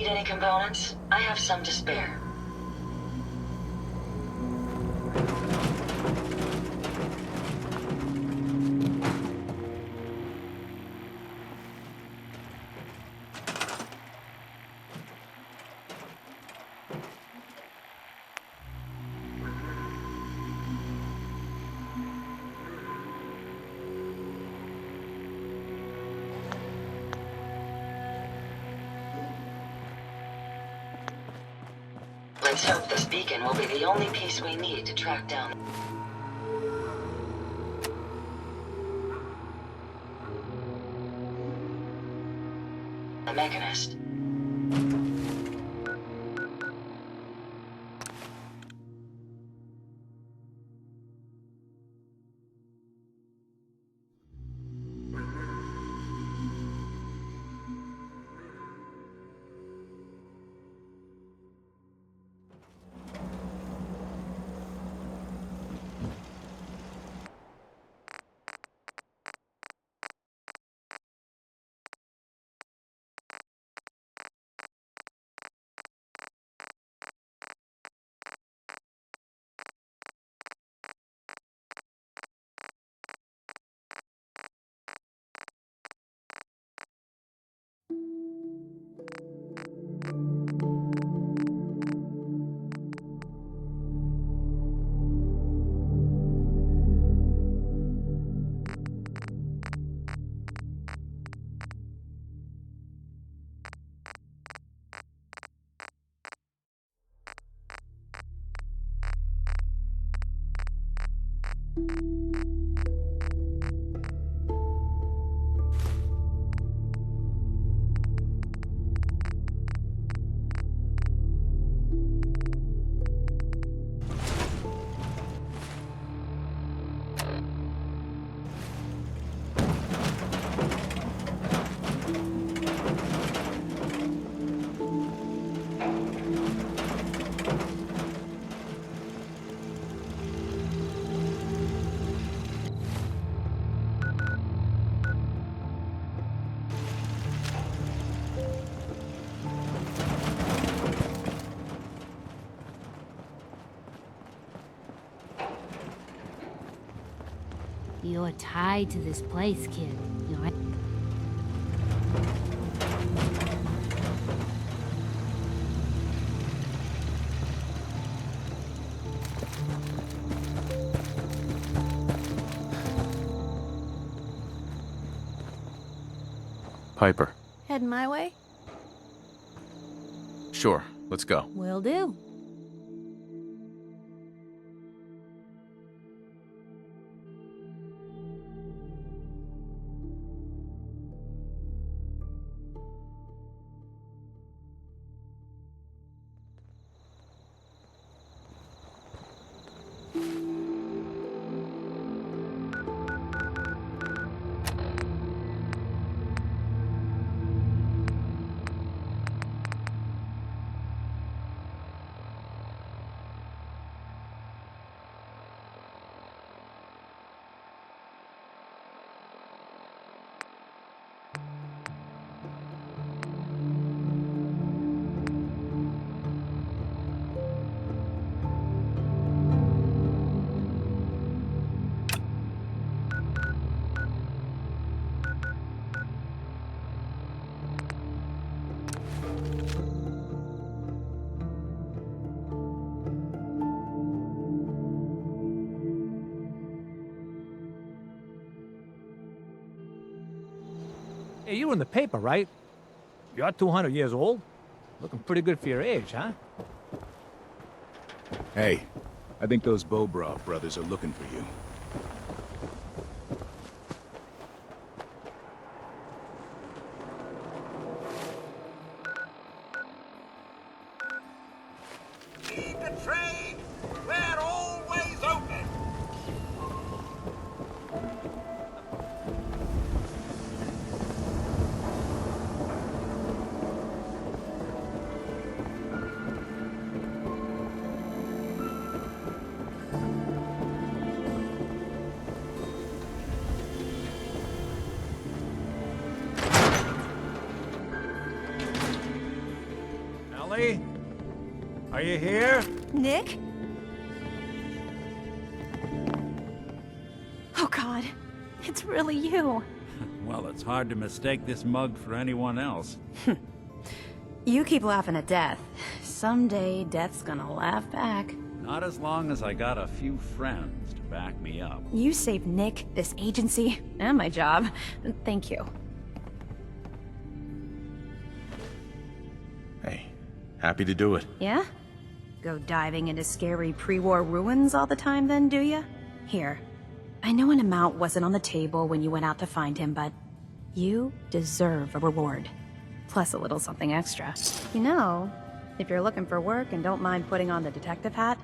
any components? I have some to spare. Let's hope this beacon will be the only piece we need to track down the mechanist. You're tied to this place, kid. You're... Piper. Heading my way? Sure, let's go. Will do. Hey, you were in the paper, right? You're 200 years old? Looking pretty good for your age, huh? Hey, I think those Bobrov brothers are looking for you. Need to trade? We're always open. Ellie? Are you here? Nick? Oh God, it's really you. Well, it's hard to mistake this mug for anyone else. You keep laughing at death. Someday, death's gonna laugh back. Not as long as I got a few friends to back me up. You saved Nick, this agency, and my job. Thank you. Hey, happy to do it. Yeah? Go diving into scary pre-war ruins all the time then, do ya? Here. I know an amount wasn't on the table when you went out to find him, but you deserve a reward. Plus a little something extra. You know, if you're looking for work and don't mind putting on the detective hat,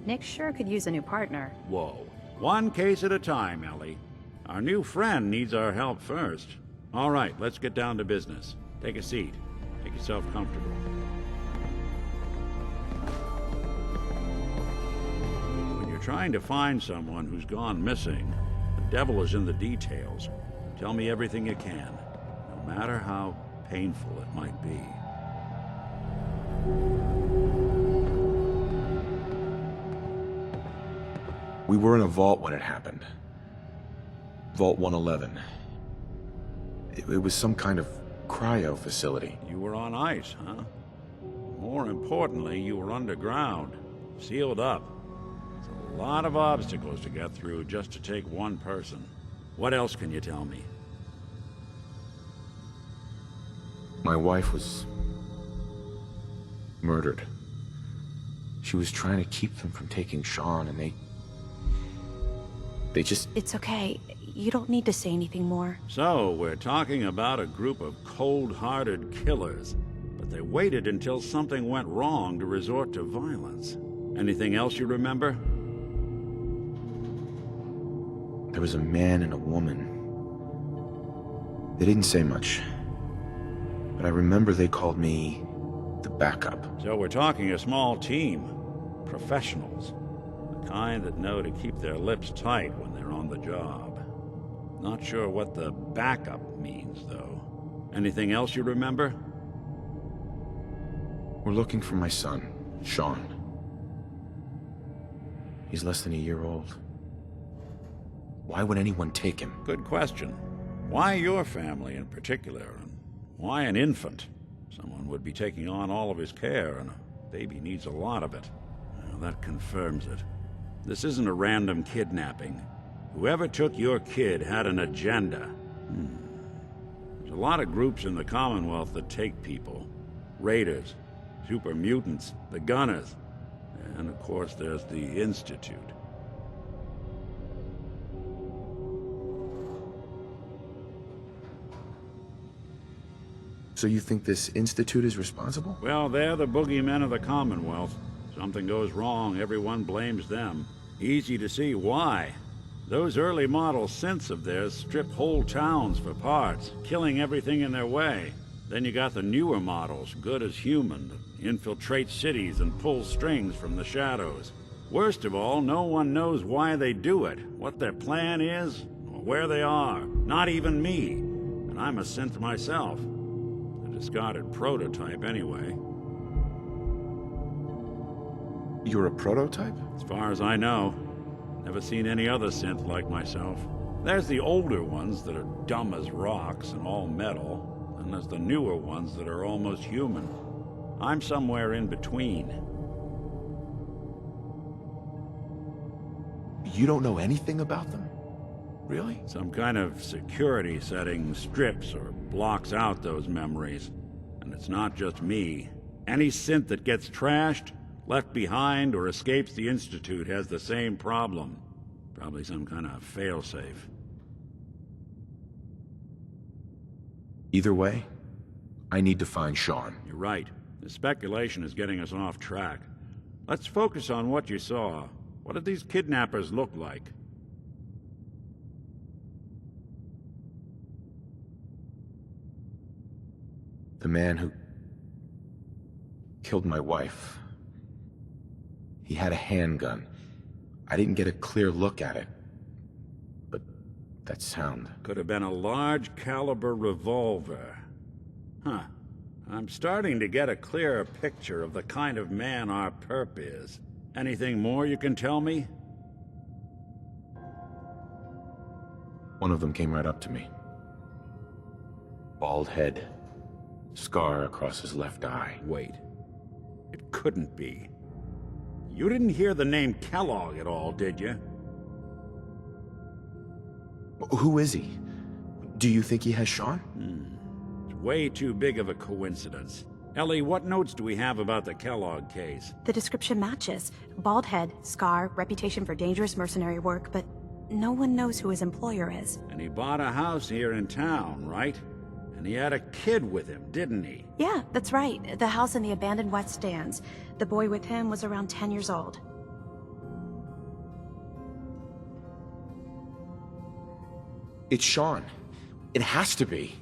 Nick sure could use a new partner. Whoa. One case at a time, Ellie. Our new friend needs our help first. All right, let's get down to business. Take a seat. Make yourself comfortable. When you're trying to find someone who's gone missing, the devil is in the details. Tell me everything you can, no matter how painful it might be. We were in a vault when it happened. Vault 111. It was some kind of cryo facility. You were on ice, huh? More importantly, you were underground, sealed up. It's a lot of obstacles to get through just to take one person. What else can you tell me? My wife was murdered. She was trying to keep them from taking Sean, and they just... It's okay. You don't need to say anything more. So, we're talking about a group of cold-hearted killers, but they waited until something went wrong to resort to violence. Anything else you remember? There was a man and a woman. They didn't say much, but I remember they called me the backup. So we're talking a small team. Professionals. The kind that know to keep their lips tight when they're on the job. Not sure what the backup means, though. Anything else you remember? We're looking for my son, Sean. He's less than a year old. Why would anyone take him? Good question. Why your family in particular, and why an infant? Someone would be taking on all of his care, and a baby needs a lot of it. Well, that confirms it. This isn't a random kidnapping. Whoever took your kid had an agenda. There's a lot of groups in the Commonwealth that take people. Raiders, super mutants, the Gunners, and of course there's the Institute. So you think this Institute is responsible? Well, they're the boogeymen of the Commonwealth. Something goes wrong, everyone blames them. Easy to see why. Those early model synths of theirs strip whole towns for parts, killing everything in their way. Then you got the newer models, good as human, that infiltrate cities and pull strings from the shadows. Worst of all, no one knows why they do it, what their plan is, or where they are. Not even me. And I'm a synth myself. A discarded prototype, anyway. You're a prototype? As far as I know. Never seen any other synth like myself. There's the older ones that are dumb as rocks and all metal, and there's the newer ones that are almost human. I'm somewhere in between. You don't know anything about them? Really? Some kind of security setting strips or blocks out those memories. And it's not just me. Any synth that gets trashed, left behind, or escapes the Institute has the same problem. Probably some kind of failsafe. Either way, I need to find Sean. You're right. The speculation is getting us off track. Let's focus on what you saw. What did these kidnappers look like? The man who killed my wife. He had a handgun. I didn't get a clear look at it. But that sound... Could have been a large caliber revolver. Huh. I'm starting to get a clearer picture of the kind of man our perp is. Anything more you can tell me? One of them came right up to me. Bald head. Scar across his left eye. Wait. It couldn't be. You didn't hear the name Kellogg at all, did you? Who is he? Do you think he has Sean? It's way too big of a coincidence. Ellie, what notes do we have about the Kellogg case? The description matches. Bald head, scar, reputation for dangerous mercenary work, but no one knows who his employer is. And he bought a house here in town, right? And he had a kid with him, didn't he? Yeah, that's right. The house in the abandoned West Stands. The boy with him was around 10 years old. It's Sean. It has to be.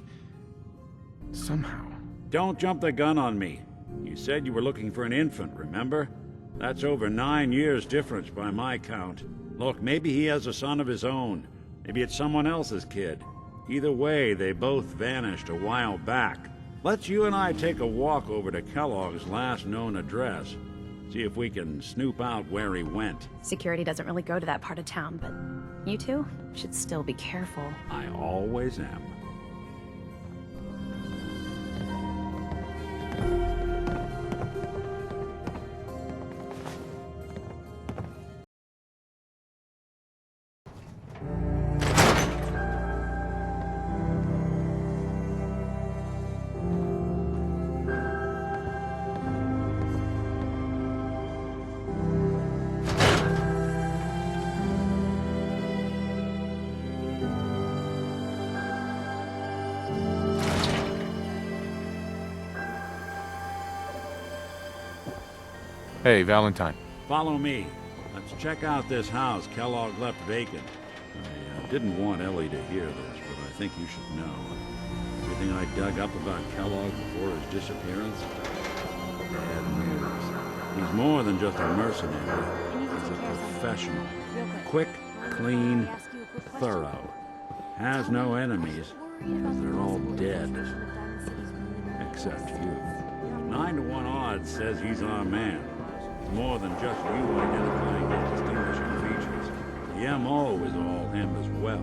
Somehow. Don't jump the gun on me. You said you were looking for an infant, remember? That's over 9 years difference by my count. Look, maybe he has a son of his own. Maybe it's someone else's kid. Either way, they both vanished a while back. Let's you and I take a walk over to Kellogg's last known address. See if we can snoop out where he went. Security doesn't really go to that part of town, but you two should still be careful. I always am. Hey, Valentine. Follow me. Let's check out this house Kellogg left vacant. I didn't want Ellie to hear this, but I think you should know. Everything I dug up about Kellogg before his disappearance? Bad news. He's more than just a mercenary. He's a professional. Quick, clean, thorough. Has no enemies, because they're all dead. Except you. 9 to 1 odds says he's our man. More than just you identifying his distinguishing features. The MO is all him as well.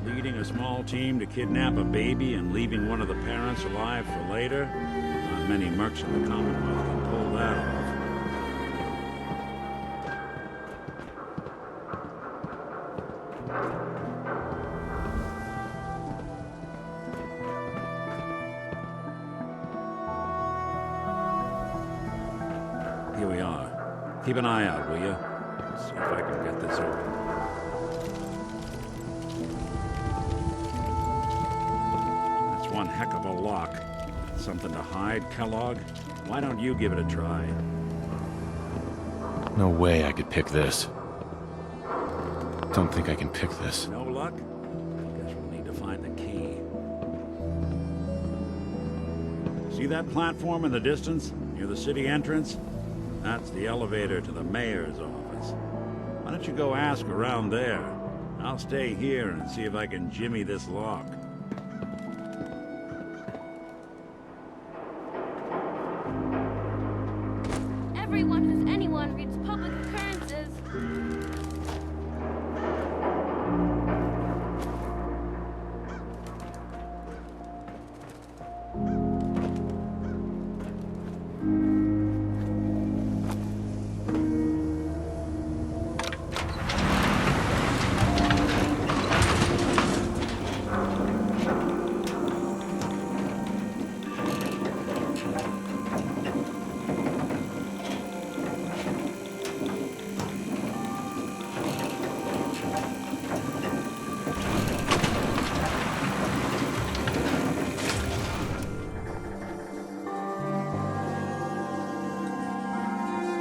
Leading a small team to kidnap a baby and leaving one of the parents alive for later? Not many mercs in the Commonwealth can pull that off. Here we are. Keep an eye out, will you? See if I can get this open. That's one heck of a lock. Something to hide, Kellogg? Why don't you give it a try? No way I could pick this. Don't think I can pick this. No luck? Guess we'll need to find the key. See that platform in the distance, near the city entrance? That's the elevator to the mayor's office. Why don't you go ask around there? I'll stay here and see if I can jimmy this lock. Everyone who's anyone reads public occurrences.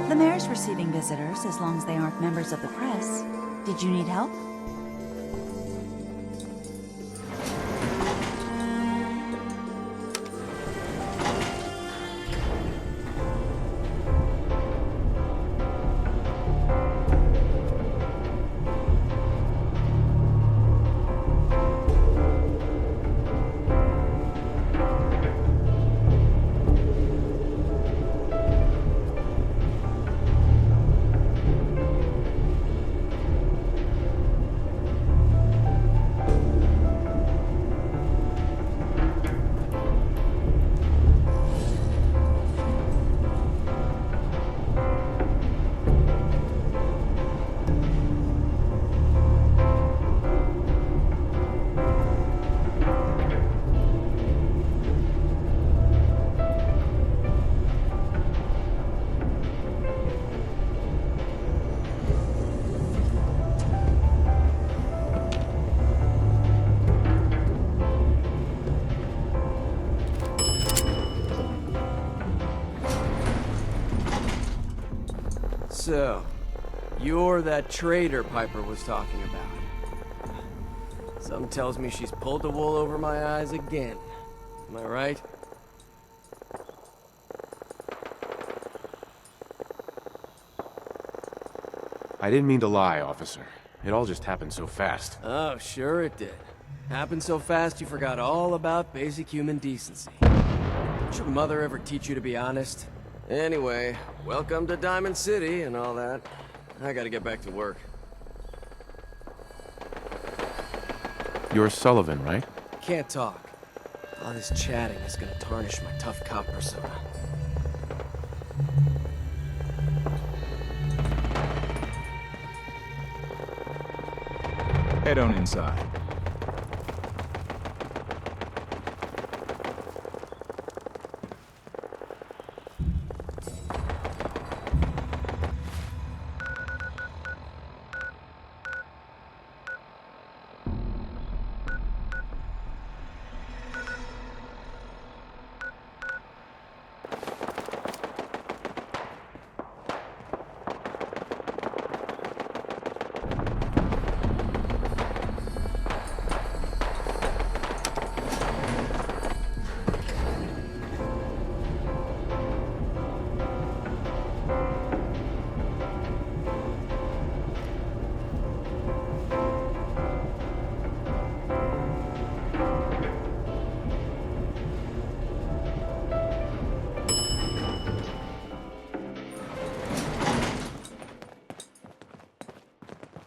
The mayor's receiving visitors as long as they aren't members of the press. Did you need help? So, you're that traitor Piper was talking about. Something tells me she's pulled the wool over my eyes again. Am I right? I didn't mean to lie, officer. It all just happened so fast. Oh, sure it did. Happened so fast you forgot all about basic human decency. Did your mother ever teach you to be honest? Anyway, welcome to Diamond City and all that. I gotta get back to work. You're Sullivan, right? Can't talk. All this chatting is gonna tarnish my tough cop persona. Head on inside.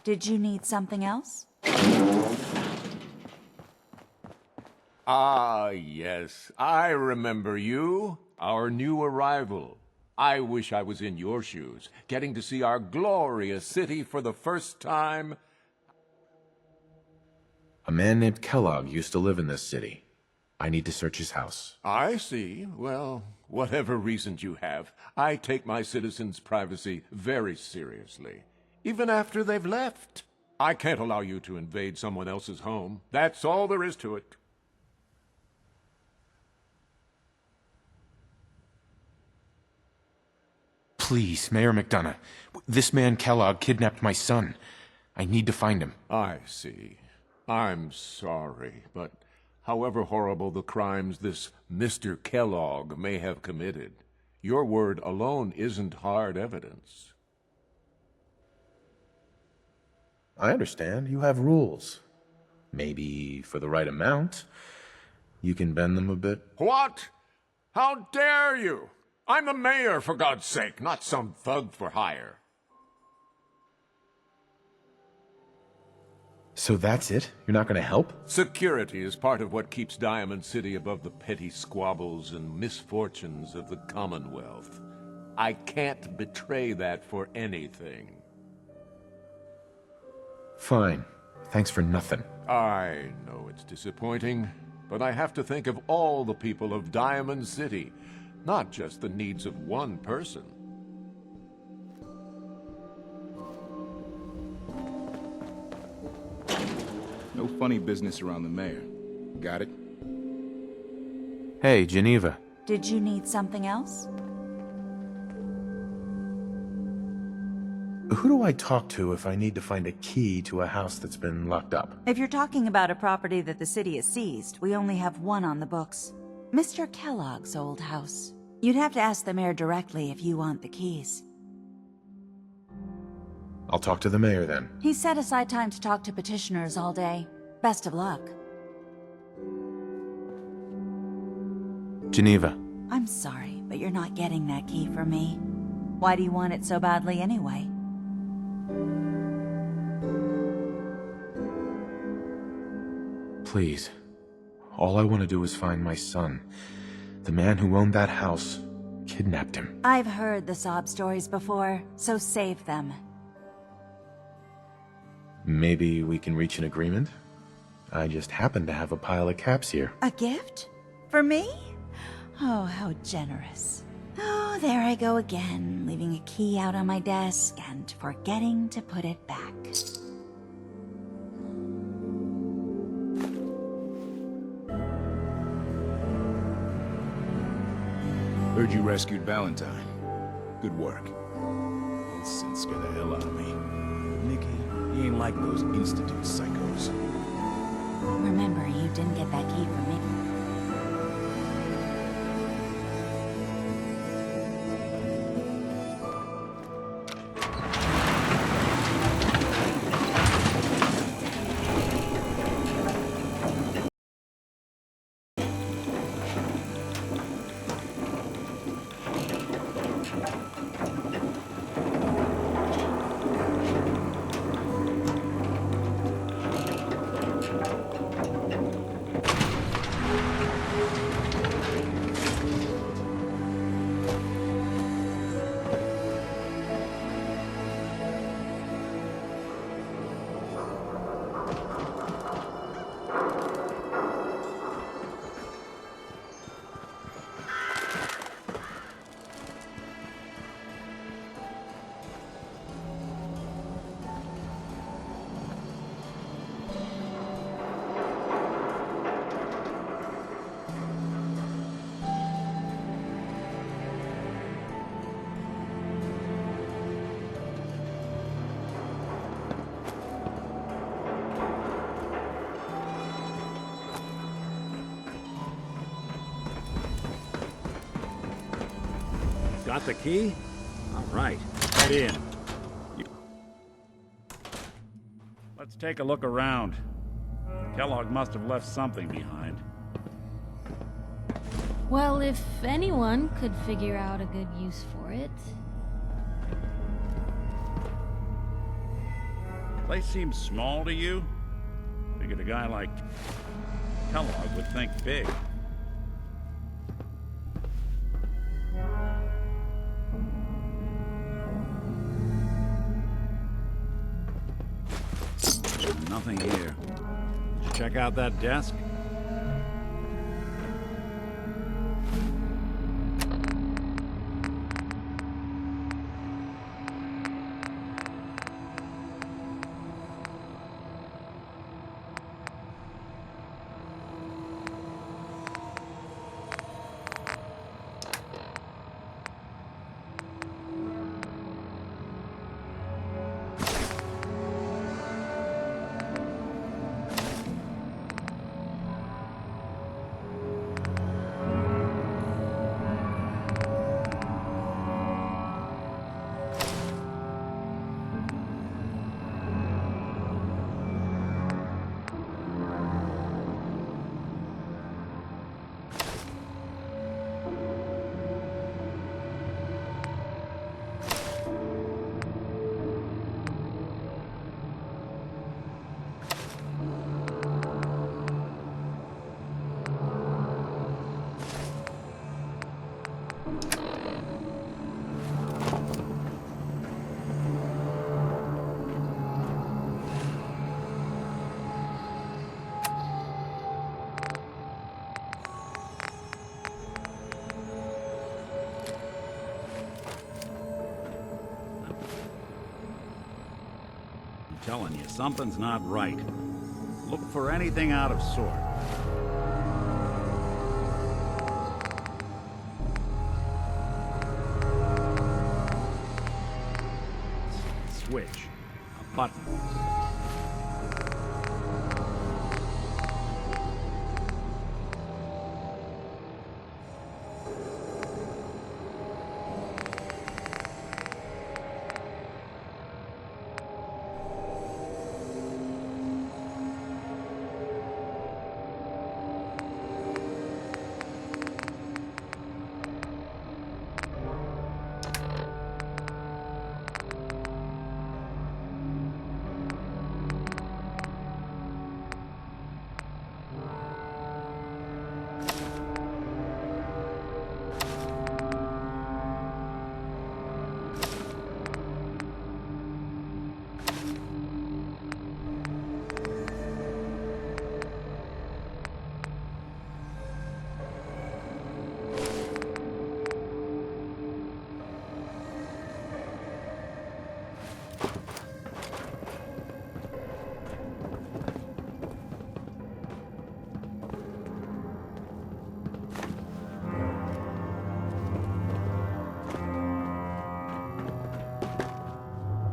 Did you need something else? Ah, yes. I remember you. Our new arrival. I wish I was in your shoes, getting to see our glorious city for the first time. A man named Kellogg used to live in this city. I need to search his house. I see. Well, whatever reasons you have, I take my citizens' privacy very seriously. Even after they've left. I can't allow you to invade someone else's home. That's all there is to it. Please, Mayor McDonough. This man Kellogg kidnapped my son. I need to find him. I see. I'm sorry, but however horrible the crimes this Mr. Kellogg may have committed, your word alone isn't hard evidence. I understand. You have rules. Maybe for the right amount, you can bend them a bit. What? How dare you? I'm the mayor, for God's sake, not some thug for hire. So that's it? You're not going to help? Security is part of what keeps Diamond City above the petty squabbles and misfortunes of the Commonwealth. I can't betray that for anything. Fine. Thanks for nothing. I know it's disappointing, but I have to think of all the people of Diamond City, not just the needs of one person. No funny business around the mayor. Got it? Hey, Geneva. Did you need something else? Who do I talk to if I need to find a key to a house that's been locked up? If you're talking about a property that the city has seized, we only have one on the books. Mr. Kellogg's old house. You'd have to ask the mayor directly if you want the keys. I'll talk to the mayor then. He set aside time to talk to petitioners all day. Best of luck. Geneva. I'm sorry, but you're not getting that key from me. Why do you want it so badly anyway? Please. All I want to do is find my son. The man who owned that house kidnapped him. I've heard the sob stories before, so save them. Maybe we can reach an agreement? I just happen to have a pile of caps here. A gift? For me? Oh, how generous. Oh, there I go again, leaving a key out on my desk and forgetting to put it back. Heard you rescued Valentine. Good work. sense and scare the hell out of me. Nikki, he ain't like those Institute psychos. Remember, you didn't get that key from me. Got the key? All right, head in. Let's take a look around. Kellogg must have left something behind. Well, if anyone could figure out a good use for it. Place seems small to you? Figured a guy like Kellogg would think big. Nothing here. Did you check out that desk? Telling you, something's not right. Look for anything out of sort. Switch. A button.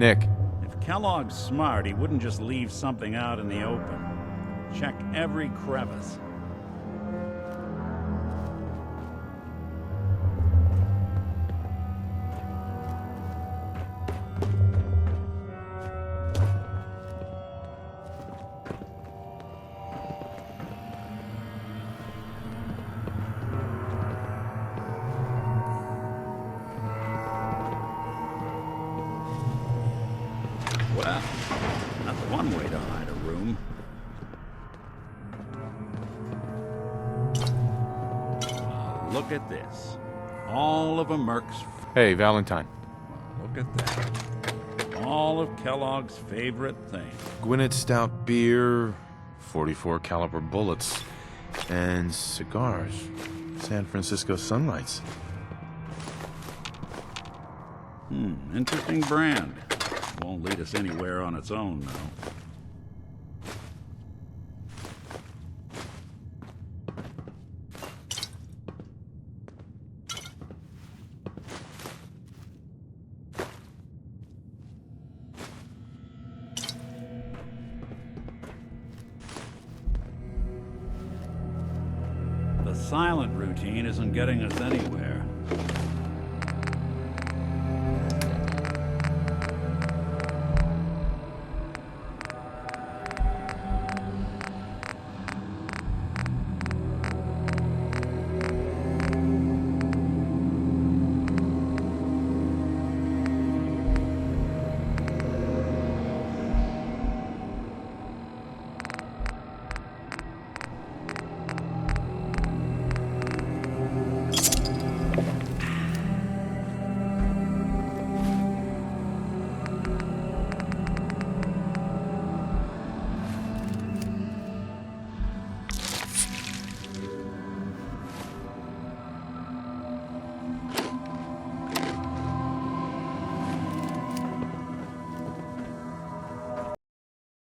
Nick. If Kellogg's smart, he wouldn't just leave something out in the open. Check every crevice. Well, that's one way to hide a room. Look at this. All of a Merc's... Hey, Valentine. Look at that. All of Kellogg's favorite things. Gwinnett Stout beer, 44 caliber bullets, and cigars. San Francisco Sunlights. Interesting brand. Won't lead us anywhere on its own, though. The silent routine isn't getting us anywhere.